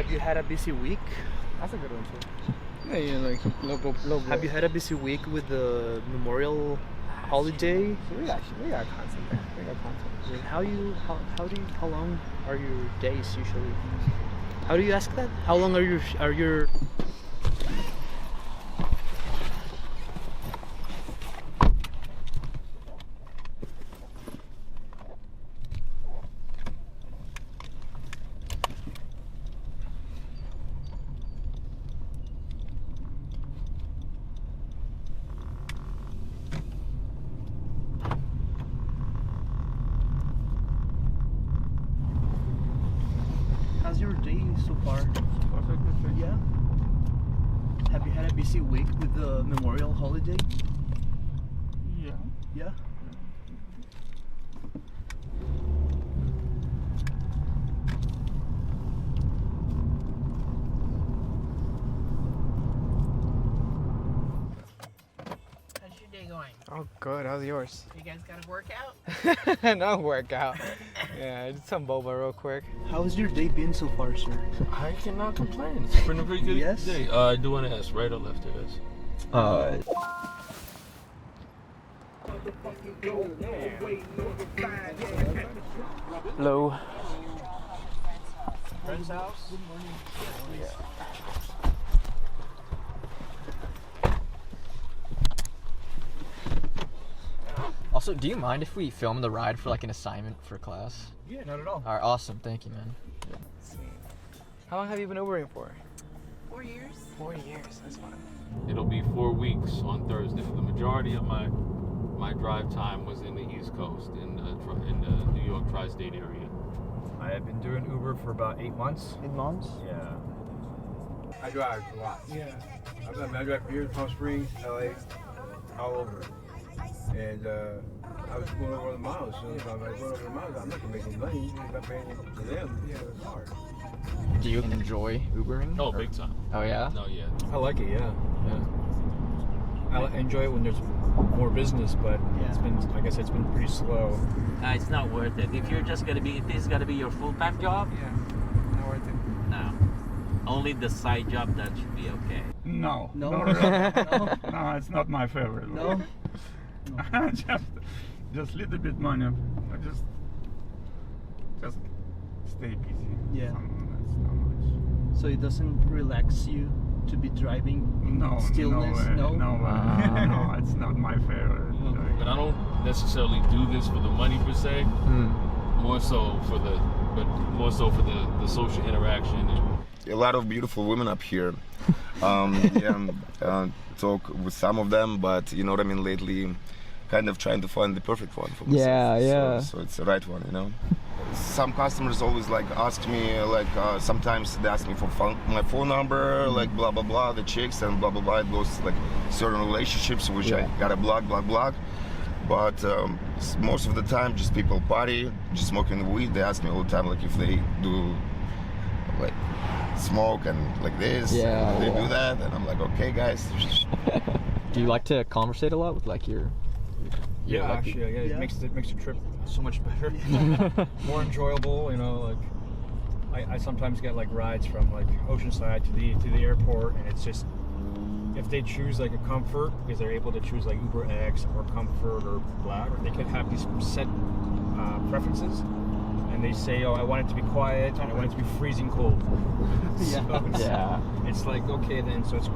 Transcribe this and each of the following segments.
Have you had a busy week? That's a good one too. Yeah, you know, like local. Have you had a busy week with the Memorial holiday? So we got content there. We got content. And how long are your days usually? How do you ask that? How long are your How's your day so far? Yeah. Have you had a busy week with the Memorial holiday? Yeah. Yeah. How's your day going? Oh, good. How's yours? You guys got a workout? No workout. Yeah, I did some boba real quick. How's your day been so far, sir? I cannot complain. It's been a pretty good Yes? day. I do want to ask, right or left it is? Hello. Friend's house. Good morning. Also, do you mind if we film the ride for like an assignment for class? Yeah, not at all. Alright, awesome. Thank you, man. How long have you been Ubering for? 4 years. 4 years. That's fine. It'll be 4 weeks on Thursday. The majority of my drive time was in the East Coast, in the New York tri-state area. I have been doing Uber for about 8 months. 8 months? Yeah. I drive a lot. Yeah. I drive here, Palm Springs, LA, all over. And I was going over the miles. So if I'm going over the miles, I'm not gonna make any money. If I'm paying to them, yeah, it's hard. Do you enjoy Ubering? Oh, Or- big time. Oh yeah. No, yeah. I like it, yeah. I enjoy it when there's more business, but it's been, like I said, it's been pretty slow. It's not worth it. If you're just gonna be, if this is gonna be your full-time job, Yeah. Not worth it. no. Only the side job, that should be okay. No. No. No, no, it's not my favorite. No. just little bit money. I just stay busy. Yeah. That's not much. So it doesn't relax you to be driving in No, stillness? no, no, it's not my favorite. But I don't necessarily do this for the money per se. More so for the social interaction. A lot of beautiful women up here. Talk with some of them, but you know what I mean. Lately, kind of trying to find the perfect one for myself. Yeah. So it's the right one, you know. Some customers always like ask me, like sometimes they ask me for my phone number, like blah blah blah, the chicks and blah blah blah. It goes like certain relationships which I gotta block. But most of the time, just people party, just smoking weed. They ask me all the time, like if they do like smoke and like this, they do that, and I'm like, okay, guys. Do you like to conversate a lot with like your? Yeah, like, actually, it makes the trip so much better, more enjoyable. You know, like I sometimes get like rides from like Oceanside to the airport, and it's just, if they choose like a comfort, because they're able to choose like Uber X or Comfort or Black, or they could have these set preferences, and they say, oh, I want it to be quiet and I want it to be freezing cold. It's like, okay then, so it's a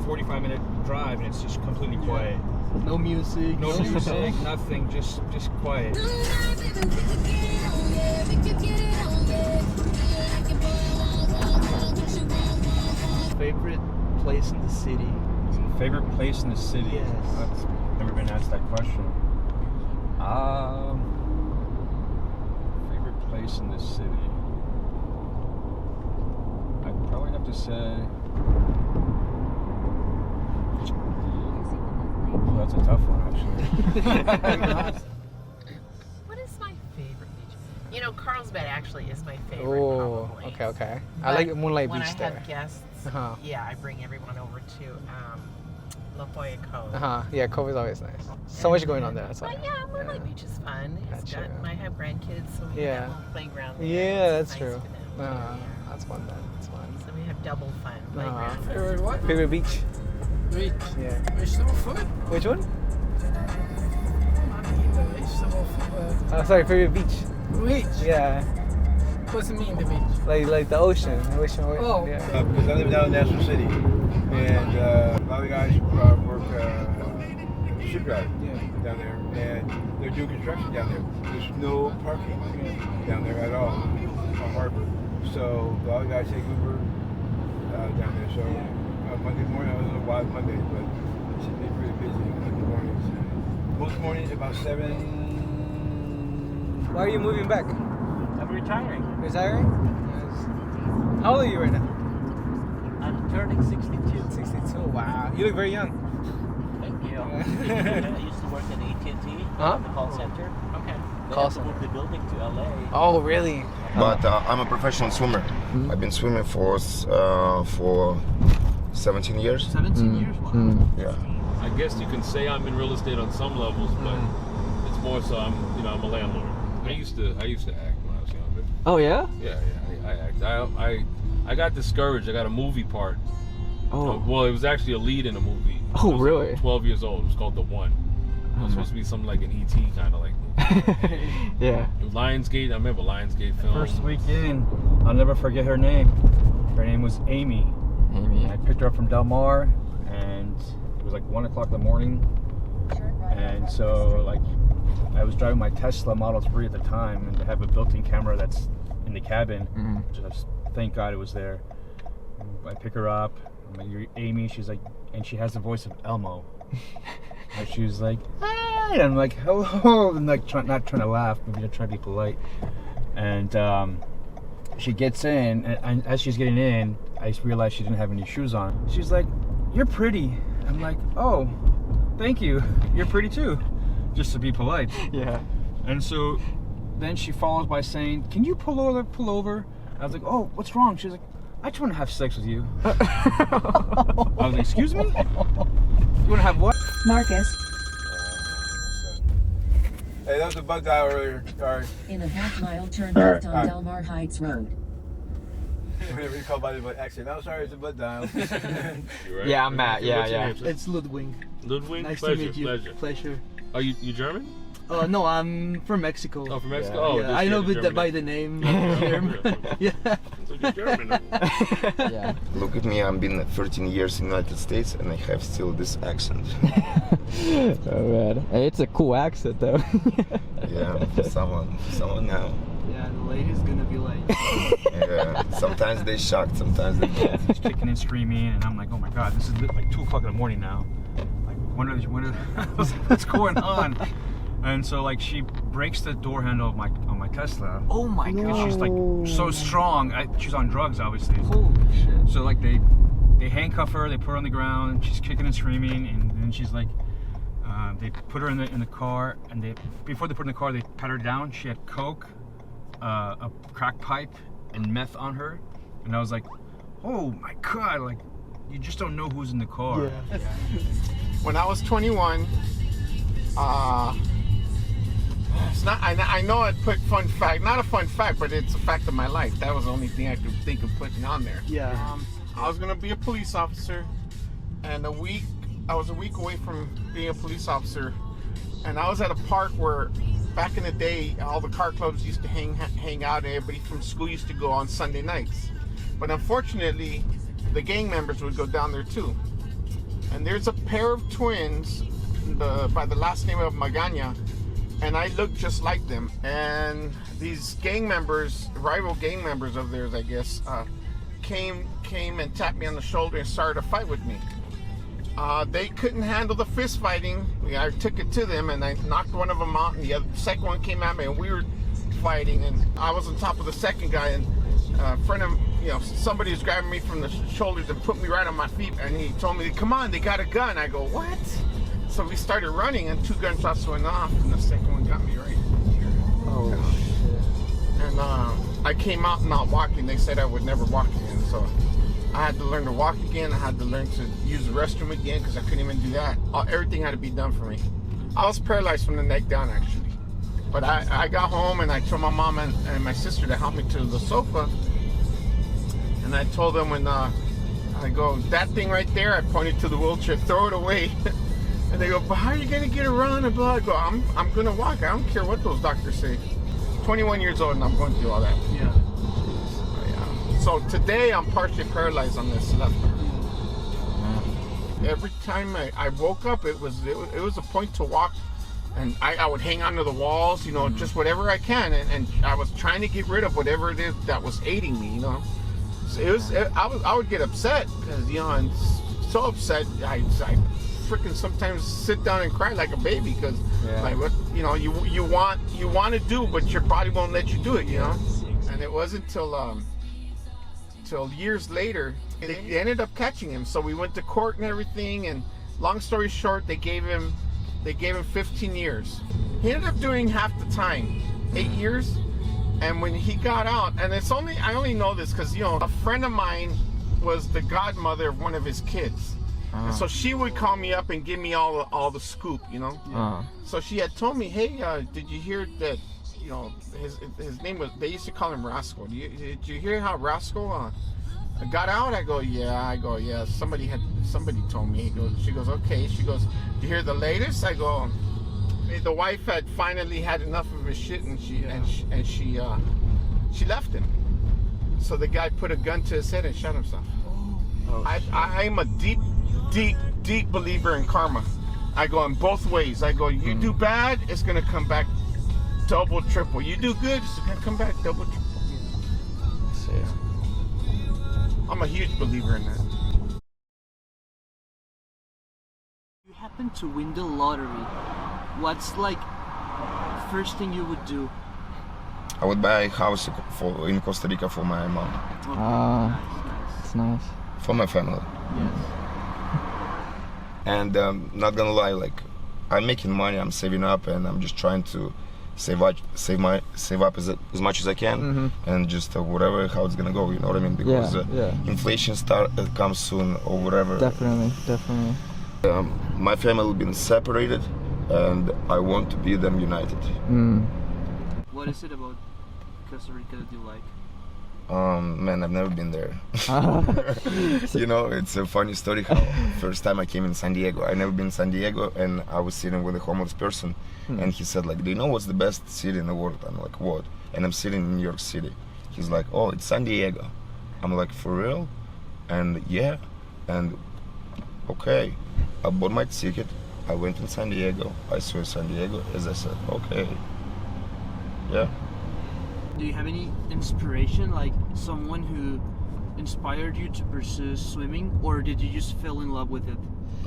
45-minute drive and it's just completely quiet. No music. No music, nothing, just quiet. Favorite place in the city? Favorite place in the city? Yes. I've never been asked that question. Favorite place in the city? I'd probably have to say... Oh, that's a tough one, actually. What is my favorite beach? You know, Carlsbad actually is my favorite. Oh, probably. okay. I But like Moonlight when Beach I there. have guests, yeah, I bring everyone over to La Jolla Cove. Yeah, Cove is always nice. So much going on there. That's why. But yeah, Moonlight Beach is fun. That's true. I have grandkids, so we have a little playground there. Yeah, It's that's nice true. for them. That's fun then. That's fun. of double fun. Playground. Favorite what? Favorite beach? Beach? Yeah. Vegetable food? Which one? I mean, the vegetable food. Sorry, favorite beach. Beach? Yeah. What's it mean, the beach? Like the ocean. Oh. Yeah. Because I live down in National City, and a lot of guys work shipyard down there, and they're doing construction down there. There's no parking down there at all on harbor. So a lot of guys take Uber down there. So Monday morning, I was a wild Monday, but it should be pretty busy Monday mornings. Most mornings about 7. Why are you moving back? I'm retiring. Retiring? Yes. How old are you right now? I'm turning 62. 62. Wow. You look very young. Thank you. I used to work at AT&T, Huh? the call center. Okay. They Call have to move the building to LA. Oh, really? But I'm a professional swimmer. I've been swimming for 17 years. 17 years? Wow. Yeah. I guess you can say I'm in real estate on some levels, but it's more so I'm a landlord. I used to act when I was younger. Oh yeah? Yeah, I act. I got discouraged. I got a movie part. Oh. Well, it was actually a lead in a movie. Oh, I was really? Like 12 years old. It was called The One. It was supposed to be something like an E.T. kind of like movie. Yeah. Lionsgate. I remember Lionsgate film. First weekend, I'll never forget her name. Her name was Amy. Amy. And I picked her up from Del Mar, and it was like 1 o'clock in the morning. And so, like, I was driving my Tesla Model 3 at the time, and they have a built-in camera that's in the cabin. Just thank God it was there. I pick her up. I'm like, "You're Amy." She's like, and she has the voice of Elmo. And she was like, "Hi." And I'm like, "Hello." And like, not trying to laugh, maybe just trying to be polite. And she gets in, and as she's getting in, I realized she didn't have any shoes on. She's like, "You're pretty." I'm like, "Oh, thank you. You're pretty too." Just to be polite. Yeah. And so then she follows by saying, "Can you pull over?" I was like, "Oh, what's wrong?" She's like, "I just want to have sex with you." I was like, "Excuse me? You want to have what?" Marcus. Hey, that was a bug dial earlier. Sorry. In a half-mile turn left on Del Mar Heights Road. Whatever you call by the accent. I'm sorry, it's a bug dial. You right? Yeah, I'm Matt. Yeah, What's your yeah. name, sir? It's Ludwig. Ludwig? Nice Pleasure, to meet you. Pleasure. Pleasure. Are you German? No, I'm from Mexico. Oh, from Mexico? Yeah. Oh, Yeah, just I know the German by name. the name. Yeah. Yeah. So you're German. Yeah. Look at me, I've been 13 years in the United States and I have still this accent. Oh man. Hey, it's a cool accent though. Yeah, for someone now. Yeah, the lady's gonna be like. Yeah, sometimes they shocked, sometimes they don't. She's kicking and screaming, and I'm like, "Oh my God, this is like 2 o'clock in the morning now. Like, what's going on?" And so like she breaks the door handle of my Tesla. Oh my Because god. she's like so strong. She's on drugs, obviously. Holy shit. So like they handcuff her, they put her on the ground, she's kicking and screaming, and then she's like, they put her in the car, and before they put her in the car, they pat her down. She had coke, a crack pipe, and meth on her, and I was like, oh my God, like you just don't know who's in the car. Yeah. When I was 21, it's not. I know I put fun fact, not a fun fact, but it's a fact of my life. That was the only thing I could think of putting on there. Yeah. I was gonna be a police officer, and I was a week away from being a police officer, and I was at a park where, back in the day, all the car clubs used to hang out, and everybody from school used to go on Sunday nights. But unfortunately, the gang members would go down there too. And there's a pair of twins, by the last name of Magana, and I looked just like them. And these gang members, rival gang members of theirs, I guess, came and tapped me on the shoulder and started a fight with me. They couldn't handle the fist fighting. I took it to them and I knocked one of them out, and the second one came at me, and we were fighting, and I was on top of the second guy, and somebody was grabbing me from the shoulders and put me right on my feet, and he told me, "Come on, they got a gun." I go, "What?" So we started running, and 2 gunshots went off, and the second one got me right here. Oh shit. And I came out not walking. They said I would never walk again, so I had to learn to walk again. I had to learn to use the restroom again because I couldn't even do that. Everything had to be done for me. I was paralyzed from the neck down, actually. But I got home and I told my mom and my sister to help me to the sofa. And I told them when I go, that thing right there, I pointed to the wheelchair, throw it away. And they go, but how are you gonna get around and blah? I go, I'm gonna walk. I don't care what those doctors say. 21 years old and I'm going through all that. Yeah. So today I'm partially paralyzed on this left arm. Every time I woke up, it was a point to walk, and I would hang onto the walls, you know, just whatever I can, and I was trying to get rid of whatever it is that was aiding me, you know. So I would get upset because, you know, I'm so upset. I freaking sometimes sit down and cry like a baby because, like, what, you know, you want to do, but your body won't let you do it, you know. And it wasn't till years later they ended up catching him. So we went to court and everything, and long story short, they gave him 15 years. He ended up doing half the time, 8 years. And when he got out, and I only know this because, you know, a friend of mine was the godmother of one of his kids. And so she would call me up and give me all the scoop, you know. So she had told me, hey, did you hear that, you know, his name was, they used to call him Rascal. Did you hear how Rascal got out? I go, yeah. Somebody told me. She goes, okay. She goes, did you hear the latest? I go, the wife had finally had enough of his shit, and she left him. So the guy put a gun to his head and shot himself. I'm a deep believer in karma. I go in both ways. I go, you do bad, it's gonna come back double, triple. You do good, it's gonna come back double, triple. I'm a huge believer in that. You happen to win the lottery. What's like first thing you would do? I would buy a house in Costa Rica for my mom. Okay. Nice. It's nice. For my family. Yes. And not gonna lie, like, I'm making money, I'm saving up, and I'm just trying to save up as much as I can, and just whatever how it's gonna go. You know what I mean? Because inflation comes soon or whatever. Definitely. My family has been separated, and I want to be them united. What is it about Costa Rica that you like? Man, I've never been there. You know, it's a funny story how first time I came in San Diego, I never been in San Diego, and I was sitting with a homeless person, and he said, like, do you know what's the best city in the world? I'm like, what? And I'm sitting in New York City. He's like, oh, it's San Diego. I'm like, for real? And yeah, and okay. I bought my ticket, I went in San Diego, I saw San Diego, as I said, okay, yeah. Do you have any inspiration, like someone who inspired you to pursue swimming, or did you just fall in love with it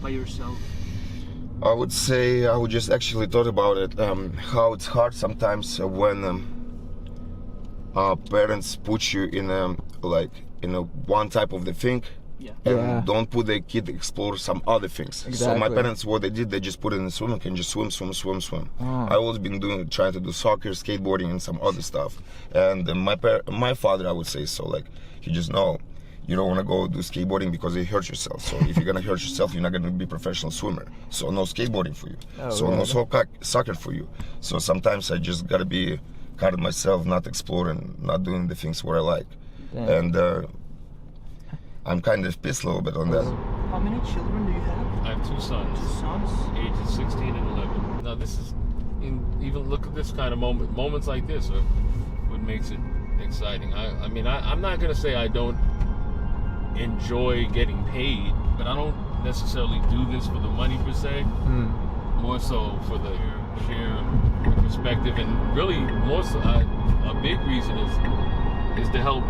by yourself? I would say I would just actually thought about it, how it's hard sometimes when parents put you in one type of the thing, and don't put the kid to explore some other things. So my parents, what they did, they just put it in the swimming and just swim. I always been trying to do soccer, skateboarding, and some other stuff. And my father, I would say, so like, he just know you don't want to go do skateboarding because you hurt yourself. So if you're gonna hurt yourself, you're not gonna be a professional swimmer. So no skateboarding for you. No soccer for you. So sometimes I just gotta be hard on myself, not exploring, not doing the things where I like. And I'm kind of pissed a little bit on that. How many children do you have? I have 2 sons. 2 sons? Ages 16 and 11. Now this is, even look at this kind of moments like this are what makes it exciting. I mean, I'm not gonna say I don't enjoy getting paid, but I don't necessarily do this for the money per se. More so for the sheer perspective, and really more so, a big reason is to help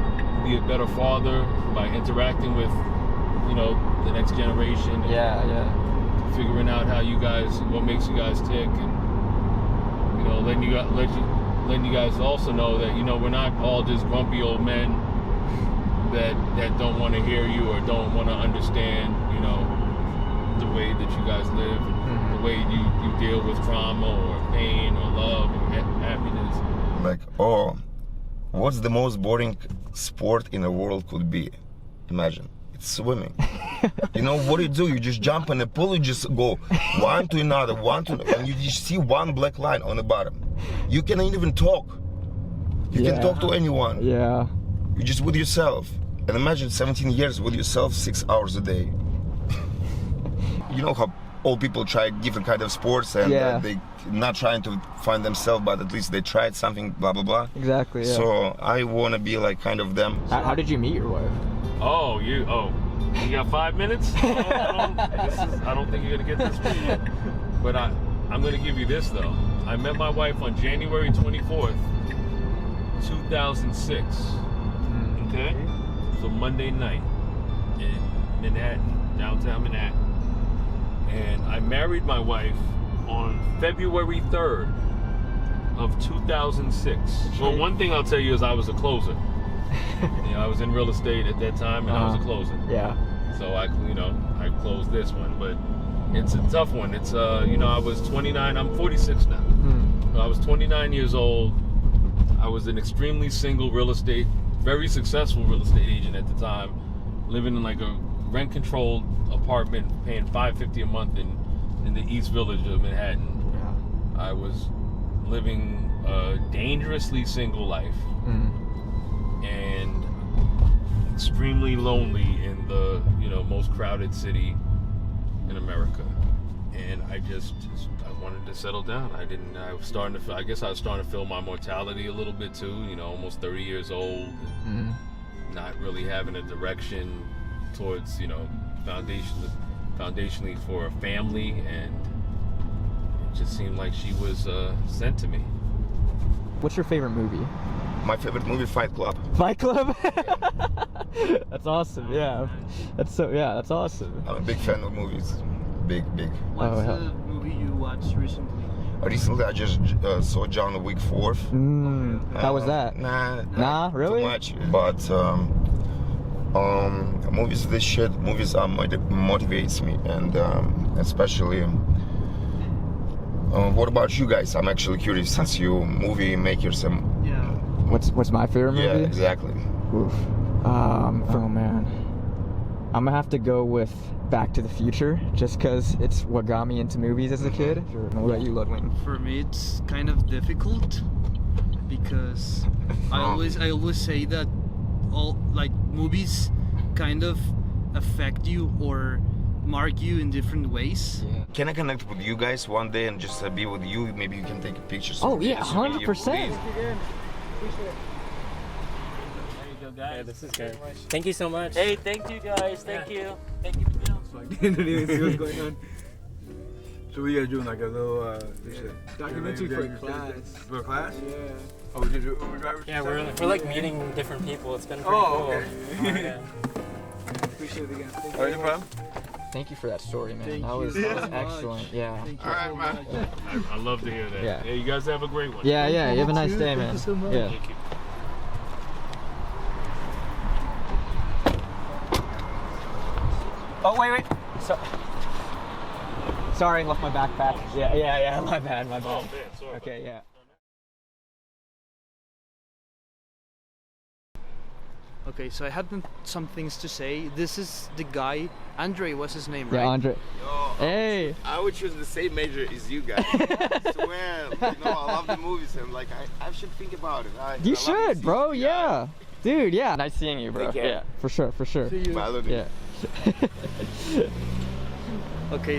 be a better father by interacting with, you know, the next generation. Figuring out what makes you guys tick, and, you know, letting you guys also know that, you know, we're not all just grumpy old men that don't want to hear you or don't want to understand, you know, the way that you guys live, the way you deal with trauma or pain or love or happiness. Like, what's the most boring sport in the world could be? Imagine, it's swimming. You know what you do? You just jump in the pool, you just go one to another, and you just see one black line on the bottom. You cannot even talk. You can talk to anyone. You're just with yourself. And imagine 17 years with yourself, 6 hours a day. You know how old people try different kind of sports and they not trying to find themselves, but at least they tried something, blah, blah, blah. Exactly, yeah. So I want to be like kind of them. How did you meet your wife? Oh, you got 5 minutes? I don't think you're gonna get this video. But I'm gonna give you this though. I met my wife on January 24th, 2006. Okay? It was a Monday night in Manhattan, downtown Manhattan. And I married my wife on February 3rd of 2006. Well, one thing I'll tell you is I was a closer. I was in real estate at that time, and I was a closer. Yeah. So I closed this one, but it's a tough one. It's I was 29. I'm 46 now. So I was 29 years old. I was an extremely single very successful real estate agent at the time, living in like a rent-controlled apartment, paying $550 a month in the East Village of Manhattan. Yeah. I was living a dangerously single life. And extremely lonely in the most crowded city in America, and I wanted to settle down. I was starting to feel my mortality a little bit too. Almost 30 years old, not really having a direction towards foundationally for a family, and it just seemed like she was sent to me. What's your favorite movie? My favorite movie, Fight Club. Fight Club? That's awesome, yeah. That's awesome. I'm a big fan of movies. Big. What's the movie you watched recently? Recently, I just saw John Wick 4th. How was that? Nah, really? Too much. But movies, movies motivates me, and especially. What about you guys? I'm actually curious, since you movie makers. What's my favorite movie? Yeah, exactly. Oof. Oh man, I'm gonna have to go with Back to the Future, just because it's what got me into movies as a kid. What about you, Ludwig? For me, it's kind of difficult because I always say that all movies kind of affect you or mark you in different ways. Yeah. Can I connect with you guys one day and just be with you? Maybe you can take pictures. Oh yeah, 100%. Yeah, this is good. Thank you so much. Hey, thank you guys. Thank you. Thank you, Miguel. Didn't even see what's going on. So we are doing like a little documentary for a class. For a class? Yeah. Oh, we did Uber drivers? Yeah, we're like meeting different people. It's been pretty cool. Okay. Yeah. Appreciate it again. All right, no problem. Thank you for that story, man. That was excellent. Yeah. All right, man. I love to hear that. Yeah. Hey, you guys have a great one. Yeah. You have a nice day, man. Thank you so much. Yeah. Thank you. Oh wait. Sorry, left my backpack. Yeah. My bad. Oh, man, sorry. Okay, yeah. Okay, so I have some things to say. This is the guy, Andre was his name, right? Yeah, Andre. Yo, Hey. I would choose the same major as you guys. I swear, I love the movies and I should think about it. You should, bro. Yeah. Dude, yeah. Nice seeing you, bro. Yeah, for sure. See you. Yeah. Okay.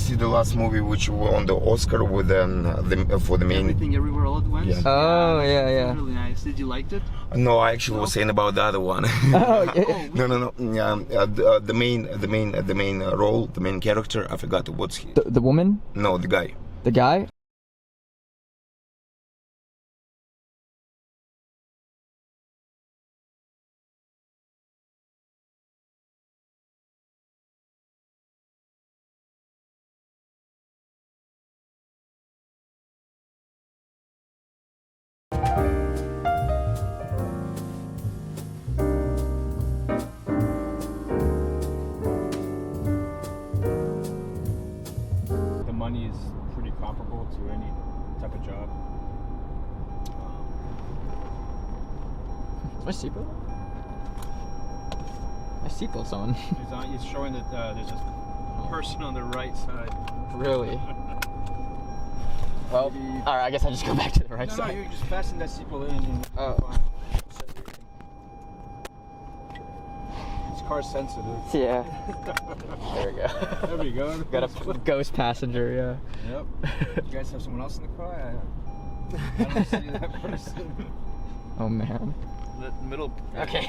see the last movie which won the Oscar with for the main? Everything Everywhere All at Once. Yeah. Oh, yeah, It's yeah. really nice. Did you like it? No, I actually was saying about the other one. Oh, yeah. No. The main role, the main character. I forgot what's he. The woman? No, the guy. The guy? The money is pretty comparable to any type of job. My seatbelt? My seatbelt's on. It's showing that there's a person on the right side. Really? Well, alright, I guess I just go back to the right No, side. you just fasten that seatbelt in and This car's sensitive. Yeah. There we go. There we go. Got a ghost passenger, yeah. Yep. You guys have someone else in the car? I don't see that person. Oh man. The middle. Okay.